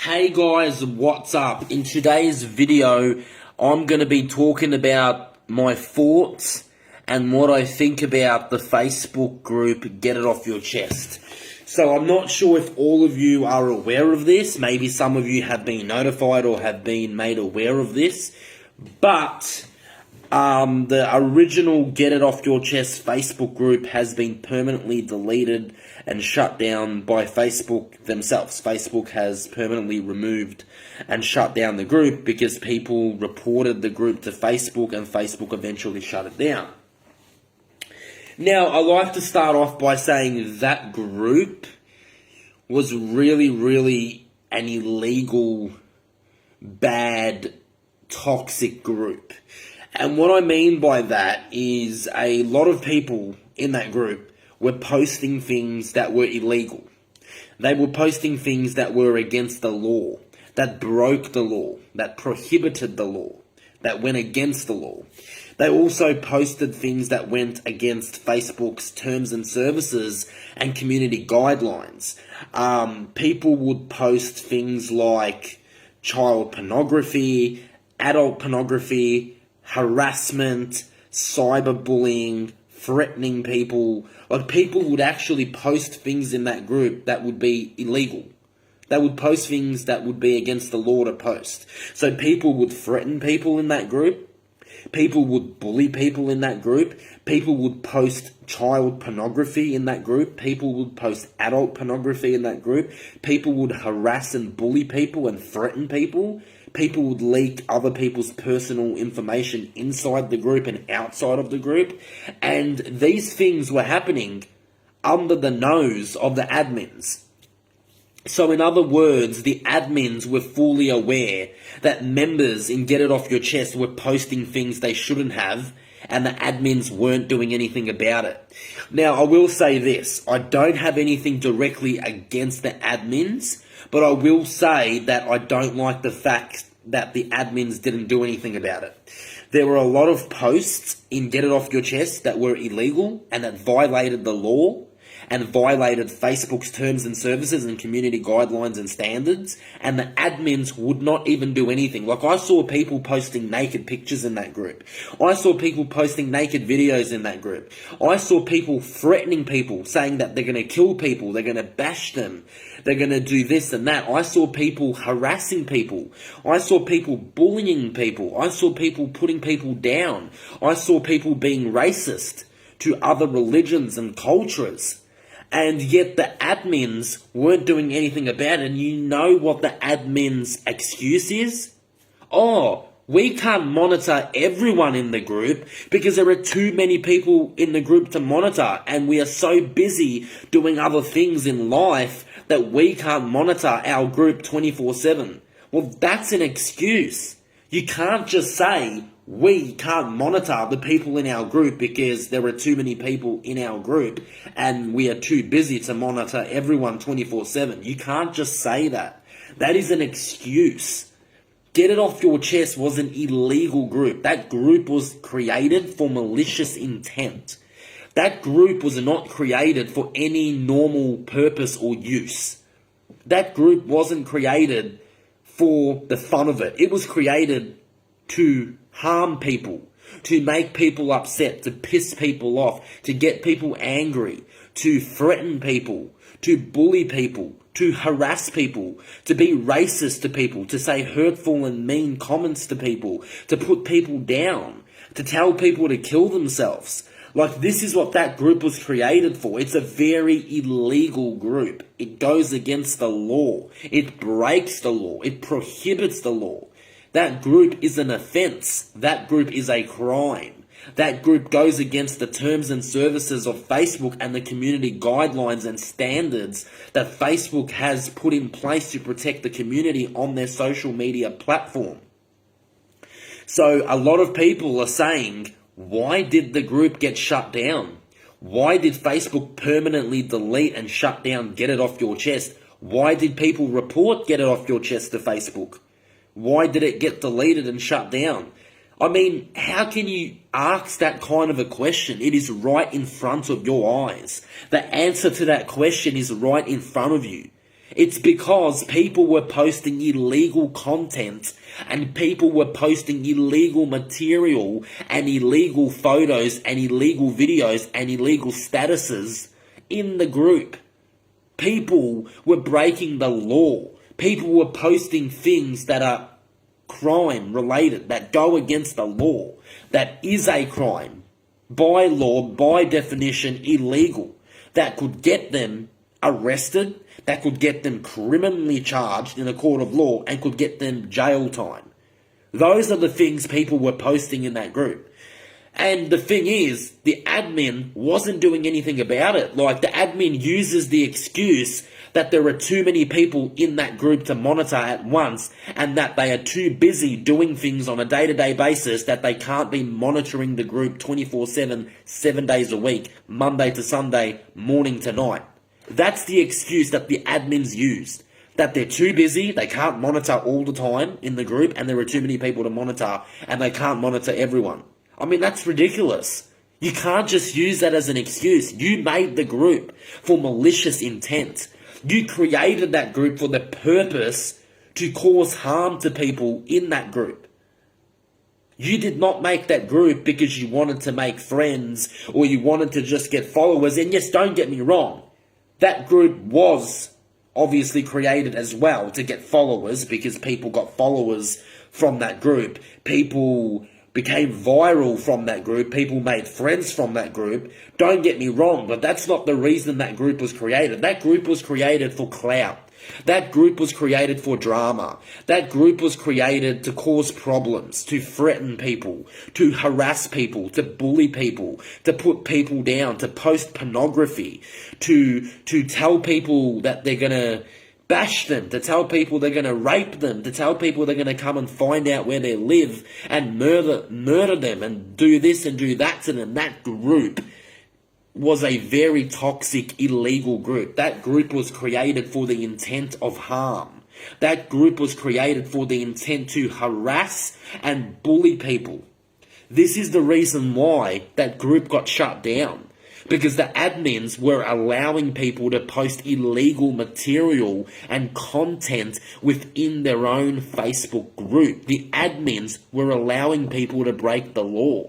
Hey guys, what's up? In today's video, I'm going to be talking about my thoughts and what I think about the Facebook group Get It Off Your Chest. So I'm not sure if all of you are aware of this. Maybe some of you have been notified or have been made aware of this. But the original Get It Off Your Chest Facebook group has been permanently deleted and shut down by Facebook themselves. Facebook has permanently removed and shut down the group because people reported the group to Facebook and Facebook eventually shut it down. Now, I like to start off by saying that group was really an illegal, bad, toxic group. And what I mean by that is a lot of people in that group were posting things that were illegal. They were posting things that were against the law, that broke the law, that prohibited the law, that went against the law. They also posted things that went against Facebook's terms and services and community guidelines. People would post things like child pornography, adult pornography, harassment, cyberbullying, threatening people. Like, people would actually post things in that group that would be illegal. They would post things that would be against the law to post. So people would threaten people in that group. People would bully people in that group. People would post child pornography in that group. People would post adult pornography in that group. People would harass and bully people and threaten people. People would leak other people's personal information inside the group and outside of the group. And these things were happening under the nose of the admins. So in other words, the admins were fully aware that members in Get It Off Your Chest were posting things they shouldn't have, and the admins weren't doing anything about it. Now, I will say this. I don't have anything directly against the admins, but I will say that I don't like the fact that the admins didn't do anything about it. There were a lot of posts in Get It Off Your Chest that were illegal and that violated the law and violated Facebook's terms and services and community guidelines and standards, and the admins would not even do anything. Like, I saw people posting naked pictures in that group. I saw people posting naked videos in that group. I saw people threatening people, saying that they're going to kill people, they're going to bash them, they're going to do this and that. I saw people harassing people. I saw people bullying people. I saw people putting people down. I saw people being racist to other religions and cultures. And yet the admins weren't doing anything about it. And you know what the admins' excuse is? Oh, we can't monitor everyone in the group because there are too many people in the group to monitor, and we are so busy doing other things in life that we can't monitor our group 24/7. Well, that's an excuse. You can't just say, we can't monitor the people in our group because there are too many people in our group and we are too busy to monitor everyone 24/7. You can't just say that. That is an excuse. Get It Off Your Chest was an illegal group. That group was created for malicious intent. That group was not created for any normal purpose or use. That group wasn't created for the fun of it. It was created to harm people, to make people upset, to piss people off, to get people angry, to threaten people, to bully people, to harass people, to be racist to people, to say hurtful and mean comments to people, to put people down, to tell people to kill themselves. Like, this is what that group was created for. It's a very illegal group. It goes against the law. It breaks the law. It prohibits the law. That group is an offense. That group is a crime. That group goes against the terms and services of Facebook and the community guidelines and standards that Facebook has put in place to protect the community on their social media platform. So a lot of people are saying, why did the group get shut down? Why did Facebook permanently delete and shut down Get It Off Your Chest? Why did people report Get It Off Your Chest to Facebook? Why did it get deleted and shut down? I mean, how can you ask that kind of a question? It is right in front of your eyes. The answer to that question is right in front of you. It's because people were posting illegal content and people were posting illegal material and illegal photos and illegal videos and illegal statuses in the group. People were breaking the law. People were posting things that are crime related, that go against the law, that is a crime. By law, by definition, illegal. That could get them arrested, that could get them criminally charged in a court of law and could get them jail time. Those are the things people were posting in that group. And the thing is, the admin wasn't doing anything about it. Like, the admin uses the excuse that there are too many people in that group to monitor at once and that they are too busy doing things on a day-to-day basis that they can't be monitoring the group 24/7, 7 days a week, Monday to Sunday, morning to night. That's the excuse that the admins used. That they're too busy, they can't monitor all the time in the group, and there are too many people to monitor, and they can't monitor everyone. I mean, that's ridiculous. You can't just use that as an excuse. You made the group for malicious intent. You created that group for the purpose to cause harm to people in that group. You did not make that group because you wanted to make friends or you wanted to just get followers. And yes, don't get me wrong. That group was obviously created as well to get followers because people got followers from that group. People became viral from that group. People made friends from that group. Don't get me wrong, but that's not the reason that group was created. That group was created for clout. That group was created for drama. That group was created to cause problems, to threaten people, to harass people, to bully people, to put people down, to post pornography, to tell people that they're going to bash them, to tell people they're going to rape them, to tell people they're going to come and find out where they live and murder them and do this and do that to them. That group was a very toxic, illegal group. That group was created for the intent of harm. That group was created for the intent to harass and bully people. This is the reason why that group got shut down. Because the admins were allowing people to post illegal material and content within their own Facebook group. The admins were allowing people to break the law.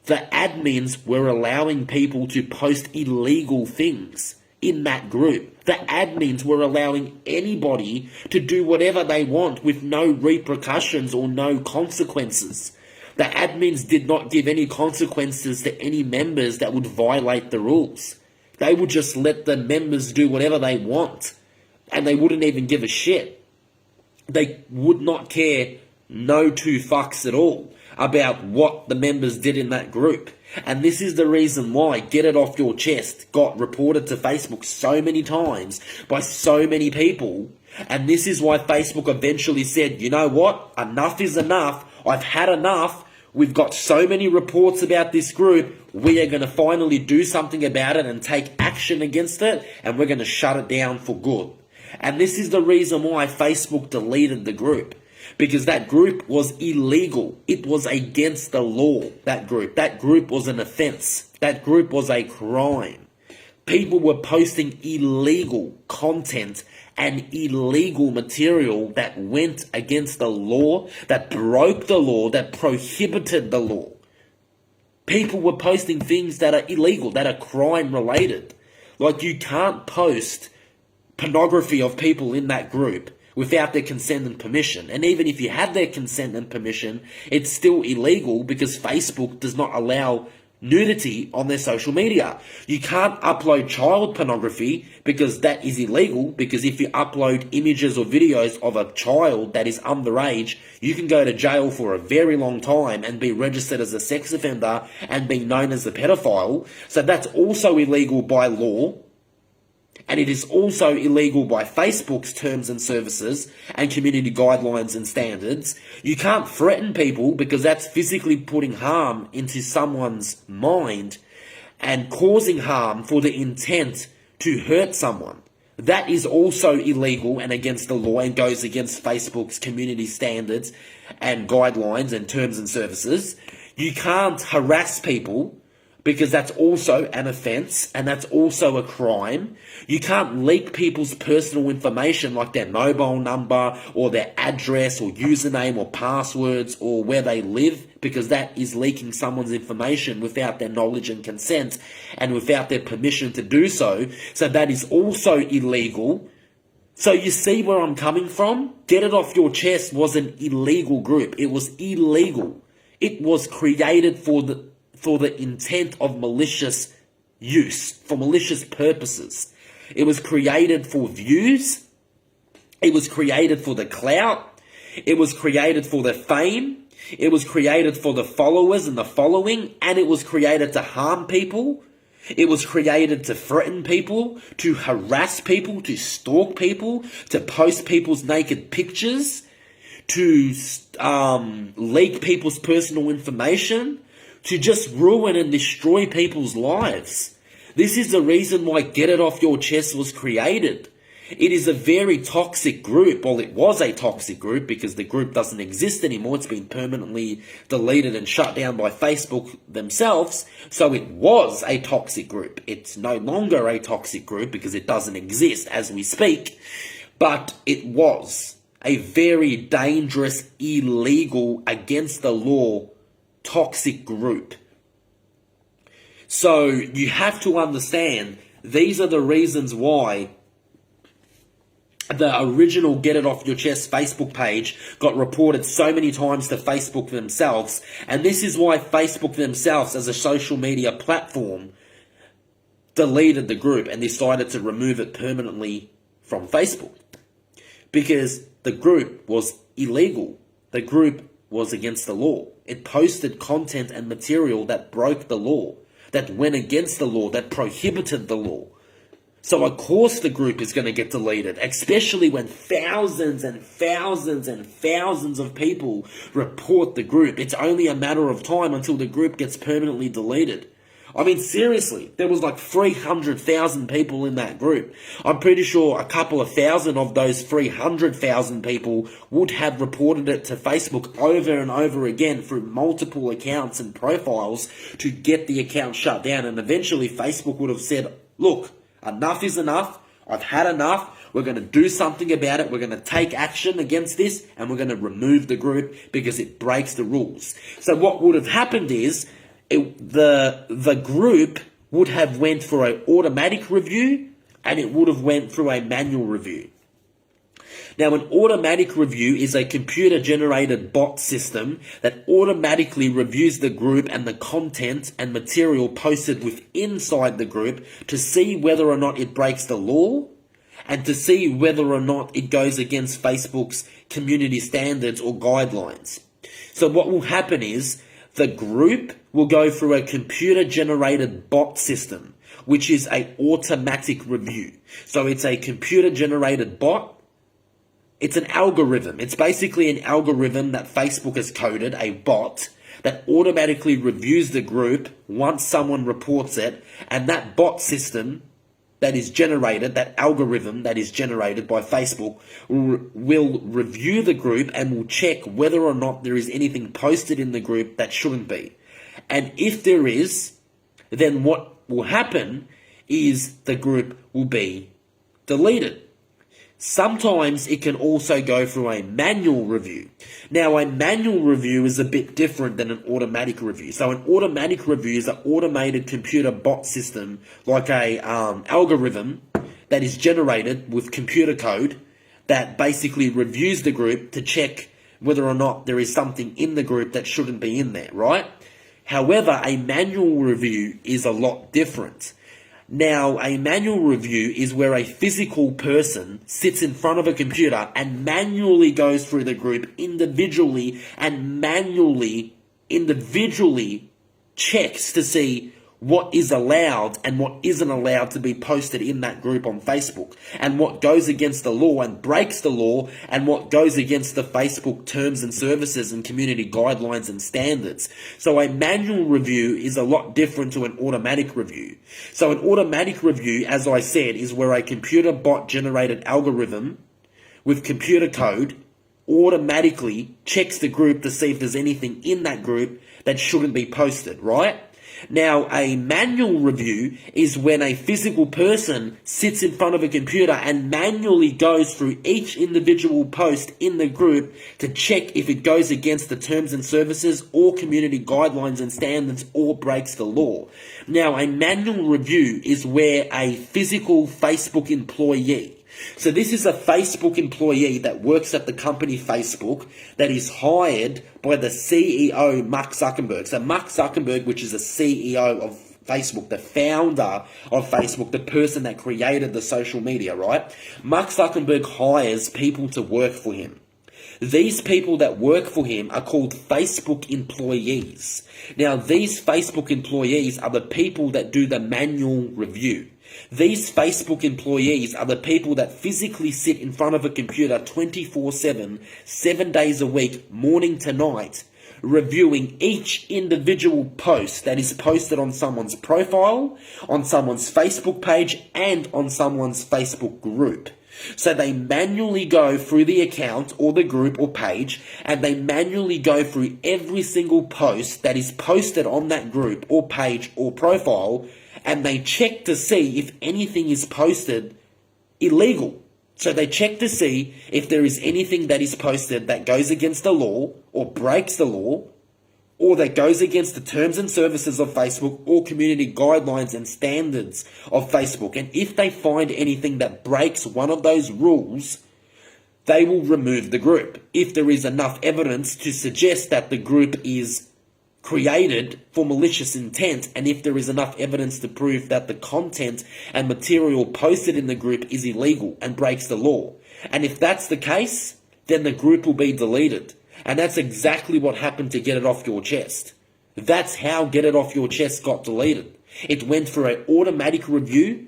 The admins were allowing people to post illegal things in that group. The admins were allowing anybody to do whatever they want with no repercussions or no consequences. The admins did not give any consequences to any members that would violate the rules. They would just let the members do whatever they want. And they wouldn't even give a shit. They would not care no two fucks at all about what the members did in that group. And this is the reason why Get It Off Your Chest got reported to Facebook so many times by so many people. And this is why Facebook eventually said, you know what? Enough is enough. I've had enough. We've got so many reports about this group. We are going to finally do something about it and take action against it. And we're going to shut it down for good. And this is the reason why Facebook deleted the group. Because that group was illegal. It was against the law, that group. That group was an offense. That group was a crime. People were posting illegal content and illegal material that went against the law, that broke the law, that prohibited the law. People were posting things that are illegal, that are crime related. Like, you can't post pornography of people in that group without their consent and permission. And even if you had their consent and permission, it's still illegal because Facebook does not allow nudity on their social media. You can't upload child pornography because that is illegal, because if you upload images or videos of a child that is underage, you can go to jail for a very long time and be registered as a sex offender and be known as a pedophile. So that's also illegal by law. And it is also illegal by Facebook's terms and services and community guidelines and standards. You can't threaten people because that's physically putting harm into someone's mind and causing harm for the intent to hurt someone. That is also illegal and against the law and goes against Facebook's community standards and guidelines and terms and services. You can't harass people because that's also an offence and that's also a crime. You can't leak people's personal information like their mobile number or their address or username or passwords or where they live, because that is leaking someone's information without their knowledge and consent and without their permission to do so. So that is also illegal. So you see where I'm coming from? Get It Off Your Chest was an illegal group. It was illegal. It was created for the intent of malicious use, for malicious purposes. It was created for views. It was created for the clout. It was created for the fame. It was created for the followers and the following. And it was created to harm people. It was created to threaten people, to harass people, to stalk people, to post people's naked pictures, to leak people's personal information, to just ruin and destroy people's lives. This is the reason why Get It Off Your Chest was created. It is a very toxic group. Well, it was a toxic group because the group doesn't exist anymore. It's been permanently deleted and shut down by Facebook themselves. So it was a toxic group. It's no longer a toxic group because it doesn't exist as we speak. But it was a very dangerous, illegal, against the law, toxic group. So you have to understand, these are the reasons why the original Get It Off Your Chest Facebook page got reported so many times to Facebook themselves. And this is why Facebook themselves, as a social media platform, deleted the group and decided to remove it permanently from Facebook. Because the group was illegal. The group was against the law. It posted content and material that broke the law, that went against the law, that prohibited the law. So of course the group is going to get deleted, especially when thousands and thousands and thousands of people report the group. It's only a matter of time until the group gets permanently deleted. I mean, seriously, there was like 300,000 people in that group. I'm pretty sure a couple of thousand of those 300,000 people would have reported it to Facebook over and over again through multiple accounts and profiles to get the account shut down. And eventually Facebook would have said, look, enough is enough. I've had enough. We're going to do something about it. We're going to take action against this and we're going to remove the group because it breaks the rules. So what would have happened is, the group would have went for an automatic review and it would have went through a manual review. Now, an automatic review is a computer-generated bot system that automatically reviews the group and the content and material posted inside the group to see whether or not it breaks the law and to see whether or not it goes against Facebook's community standards or guidelines. So what will happen is, the group will go through a computer-generated bot system, which is an automatic review. So it's a computer-generated bot. It's an algorithm. It's basically an algorithm that Facebook has coded, a bot, that automatically reviews the group once someone reports it. And that bot system that is generated, that algorithm that is generated by Facebook, will review the group and will check whether or not there is anything posted in the group that shouldn't be. And if there is, then what will happen is the group will be deleted. Sometimes it can also go through a manual review. Now, a manual review is a bit different than an automatic review. So an automatic review is an automated computer bot system, like a algorithm that is generated with computer code that basically reviews the group to check whether or not there is something in the group that shouldn't be in there, right? However, a manual review is a lot different. Now, a manual review is where a physical person sits in front of a computer and manually goes through the group individually and individually checks to see what is allowed and what isn't allowed to be posted in that group on Facebook, and what goes against the law and breaks the law, and what goes against the Facebook terms and services and community guidelines and standards. So a manual review is a lot different to an automatic review. So an automatic review, as I said, is where a computer bot generated algorithm with computer code automatically checks the group to see if there's anything in that group that shouldn't be posted, right? Now, a manual review is when a physical person sits in front of a computer and manually goes through each individual post in the group to check if it goes against the terms and services or community guidelines and standards or breaks the law. Now, a manual review is where a physical Facebook employee, so this is a Facebook employee that works at the company Facebook that is hired by the CEO, Mark Zuckerberg. So Mark Zuckerberg, which is the CEO of Facebook, the founder of Facebook, the person that created the social media, right? Mark Zuckerberg hires people to work for him. These people that work for him are called Facebook employees. Now, these Facebook employees are the people that do the manual review. These Facebook employees are the people that physically sit in front of a computer 24/7, 7 days a week, morning to night, reviewing each individual post that is posted on someone's profile, on someone's Facebook page, and on someone's Facebook group. So they manually go through the account or the group or page, and they manually go through every single post that is posted on that group or page or profile, and they check to see if anything is posted illegal. So they check to see if there is anything that is posted that goes against the law or breaks the law, or that goes against the terms and services of Facebook or community guidelines and standards of Facebook. And if they find anything that breaks one of those rules, they will remove the group if there is enough evidence to suggest that the group is created for malicious intent, and if there is enough evidence to prove that the content and material posted in the group is illegal and breaks the law. And if that's the case, then the group will be deleted. And that's exactly what happened to Get It Off Your Chest. That's how Get It Off Your Chest got deleted. It went through an automatic review,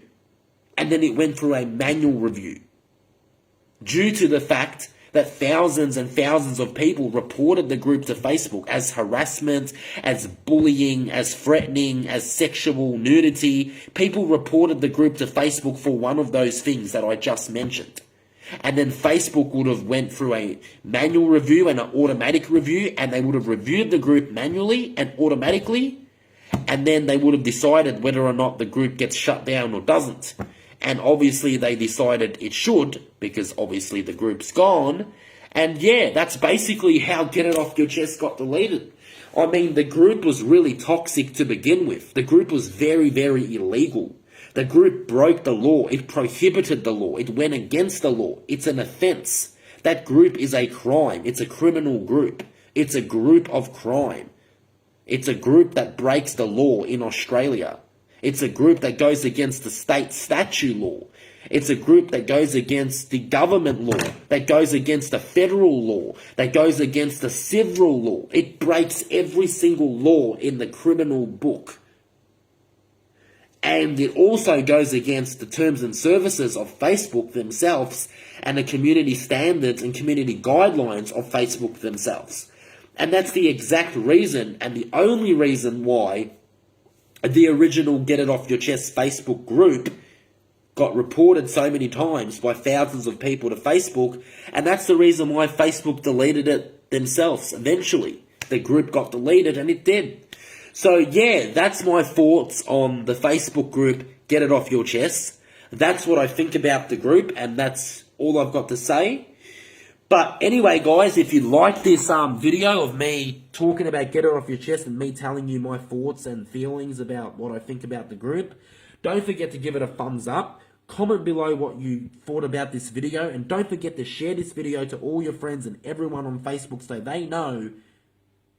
and then it went through a manual review, due to the fact that thousands and thousands of people reported the group to Facebook as harassment, as bullying, as threatening, as sexual nudity. People reported the group to Facebook for one of those things that I just mentioned. And then Facebook would have went through a manual review and an automatic review, and they would have reviewed the group manually and automatically, and then they would have decided whether or not the group gets shut down or doesn't. And obviously they decided it should, because obviously the group's gone. And yeah, that's basically how Get It Off Your Chest got deleted. I mean, the group was really toxic to begin with. The group was very, very illegal. The group broke the law. It prohibited the law. It went against the law. It's an offense. That group is a crime. It's a criminal group. It's a group of crime. It's a group that breaks the law in Australia. It's a group that goes against the state statute law. It's a group that goes against the government law, that goes against the federal law, that goes against the civil law. It breaks every single law in the criminal book. And it also goes against the terms and services of Facebook themselves and the community standards and community guidelines of Facebook themselves. And that's the exact reason and the only reason why the original Get It Off Your Chest Facebook group got reported so many times by thousands of people to Facebook, and that's the reason why Facebook deleted it themselves eventually. The group got deleted, and it did. So yeah, that's my thoughts on the Facebook group Get It Off Your Chest. That's what I think about the group, and that's all I've got to say. But anyway, guys, if you like this video of me talking about Get It Off Your Chest and me telling you my thoughts and feelings about what I think about the group, don't forget to give it a thumbs up. Comment below what you thought about this video, and don't forget to share this video to all your friends and everyone on Facebook so they know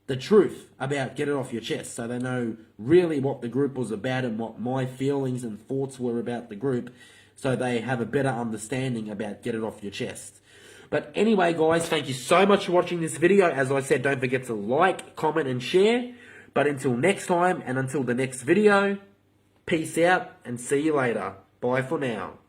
the truth about Get It Off Your Chest, so they know really what the group was about and what my feelings and thoughts were about the group, so they have a better understanding about Get It Off Your Chest. But anyway, guys, thank you so much for watching this video. As I said, don't forget to like, comment, and share. But until next time, and until the next video, peace out, and see you later. Bye for now.